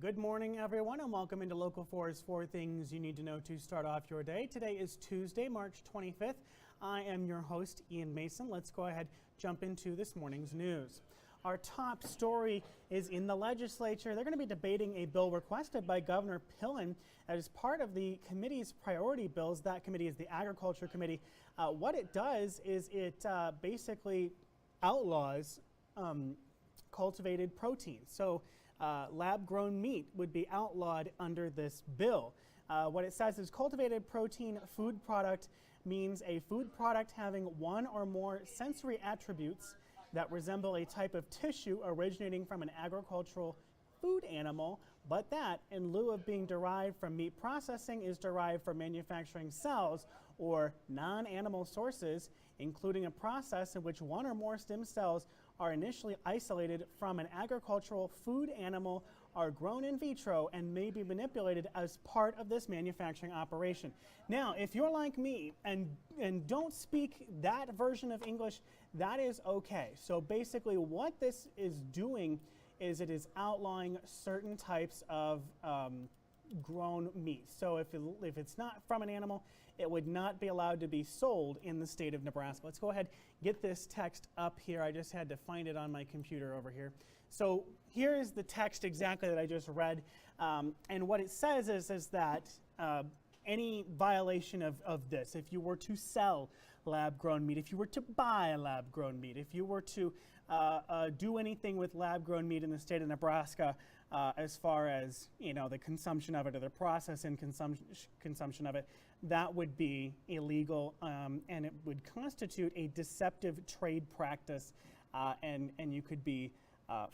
Good morning, everyone, and welcome into Local 4's 4 Things You Need to Know to Start Off Your Day. Today is Tuesday, March 25th. I am your host, Ian Mason. Let's go ahead, jump into this morning's news. Our top story is in the legislature. They're going to be debating a bill requested by Governor Pillen as part of the committee's priority bills. That committee is the Agriculture Committee. What it does is it basically outlaws cultivated protein. So lab-grown meat would be outlawed under this bill. What it says is cultivated protein food product means a food product having one or more sensory attributes that resemble a type of tissue originating from an agricultural food animal, but that, in lieu of being derived from meat processing, is derived from manufacturing cells or non-animal sources, including a process in which one or more stem cells are initially isolated from an agricultural food animal, are grown in vitro, and may be manipulated as part of this manufacturing operation. Now, if you're like me and don't speak that version of English, that is okay. So basically what this is doing is it is outlawing certain types of grown meat. So if it's not from an animal, it would not be allowed to be sold in the state of Nebraska. Let's go ahead, get this text up here. I just had to find it on my computer over here. So here is the text exactly that I just read. And what it says is that any violation of this, if you were to sell lab-grown meat, if you were to buy lab-grown meat, if you were to do anything with lab-grown meat in the state of Nebraska, as far as the consumption of it or the process and consumption of it, that would be illegal, and it would constitute a deceptive trade practice, and you could be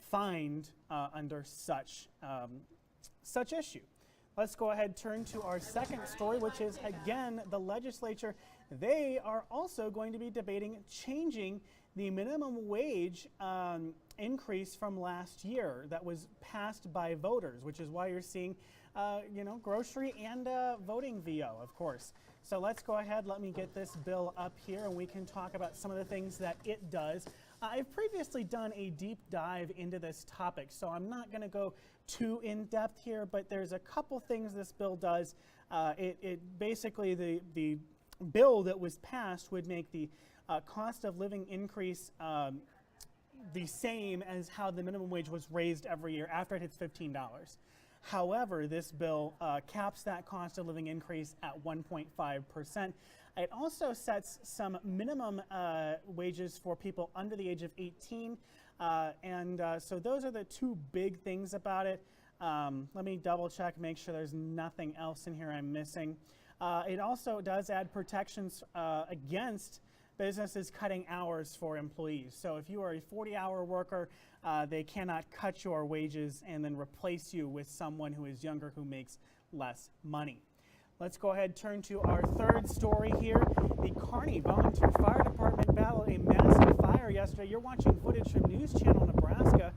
fined under such issue. Let's go ahead and turn to our second story, which is, again, the legislature. They are also going to be debating changing the minimum wage increase from last year that was passed by voters, which is why you're seeing grocery and voting VO, of course. So let's go ahead, let me get this bill up here and we can talk about some of the things that it does. I've previously done a deep dive into this topic, so I'm not going to go too in-depth here, but there's a couple things this bill does. It basically, the bill that was passed would make the cost of living increase the same as how the minimum wage was raised every year after it hits $15. However, this bill caps that cost of living increase at 1.5%. It also sets some minimum wages for people under the age of 18. So those are the two big things about it. Let me double check, make sure there's nothing else in here I'm missing. It also does add protections against businesses cutting hours for employees. So if you are a 40-hour worker, they cannot cut your wages and then replace you with someone who is younger who makes less money. Let's go ahead and turn to our third story here. The Kearney Volunteer Fire Department battled a massive fire yesterday. You're watching footage from News Channel Nebraska,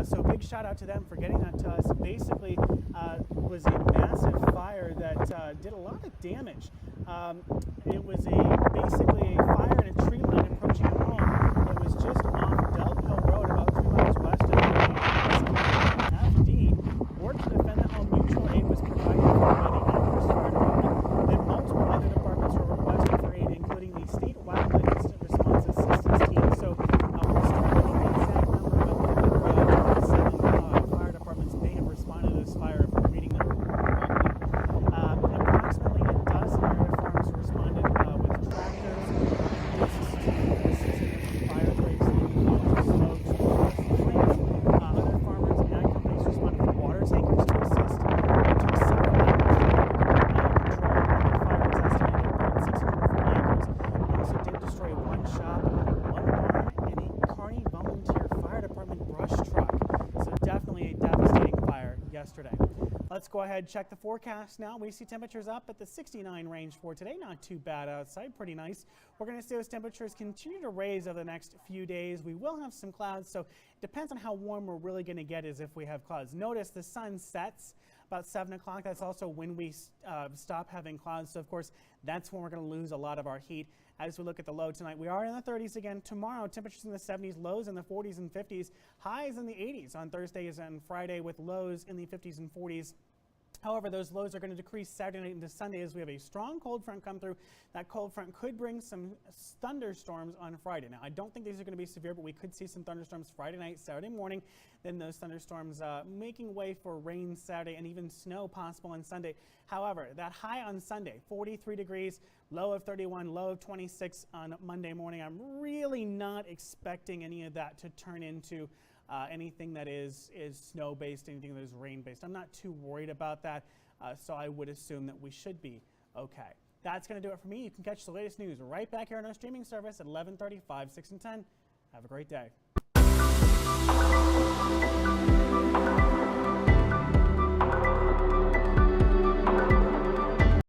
so big shout out to them for getting that to us. Basically, was a massive fire that did a lot of damage. It was basically a fire in a tree line approaching a home. It was just off Delk Hill Road, about 3 miles west of the FD. Work to defend the home. Mutual aid was provided by the Amherst Fire Department. Then multiple other departments were requested for aid, including the State Wildland Incident Response Assistance Team. So we're still getting the exact number, but 7 fire departments may have responded to this fire if we're reading them correctly. Approximately a dozen area farms responded with tractors and discs to assist with fire breaks and smoke to flames. Other farmers and ag companies responded with water tankers to assist. It took several hours to control. The fire is estimated to burn 640 acres. It also did destroy one shop, one barn, and a Kearney Volunteer Fire Department brush truck. So definitely a devastating fire yesterday. Let's go ahead and check the forecast now. We see temperatures up at the 69 range for today. Not too bad outside, pretty nice. We're going to see those temperatures continue to raise over the next few days. We will have some clouds, so it depends on how warm we're really going to get as if we have clouds. Notice the sun sets about 7 o'clock. That's also when we stop having clouds. So, of course, that's when we're going to lose a lot of our heat As we look at the low tonight, we are in the 30s again. Tomorrow, temperatures in the 70s, lows in the 40s and 50s, highs in the 80s on Thursdays and Friday with lows in the 50s and 40s. However, those lows are going to decrease Saturday night into Sunday as we have a strong cold front come through. That cold front could bring some thunderstorms on Friday. Now, I don't think these are going to be severe, but we could see some thunderstorms Friday night, Saturday morning. Then those thunderstorms making way for rain Saturday and even snow possible on Sunday. However, that high on Sunday, 43 degrees, low of 31, low of 26 on Monday morning. I'm really not expecting any of that to turn into anything that is snow-based, anything that is rain-based. I'm not too worried about that, so I would assume that we should be okay. That's going to do it for me. You can catch the latest news right back here on our streaming service at 11:30, 5, 6, and 10. Have a great day.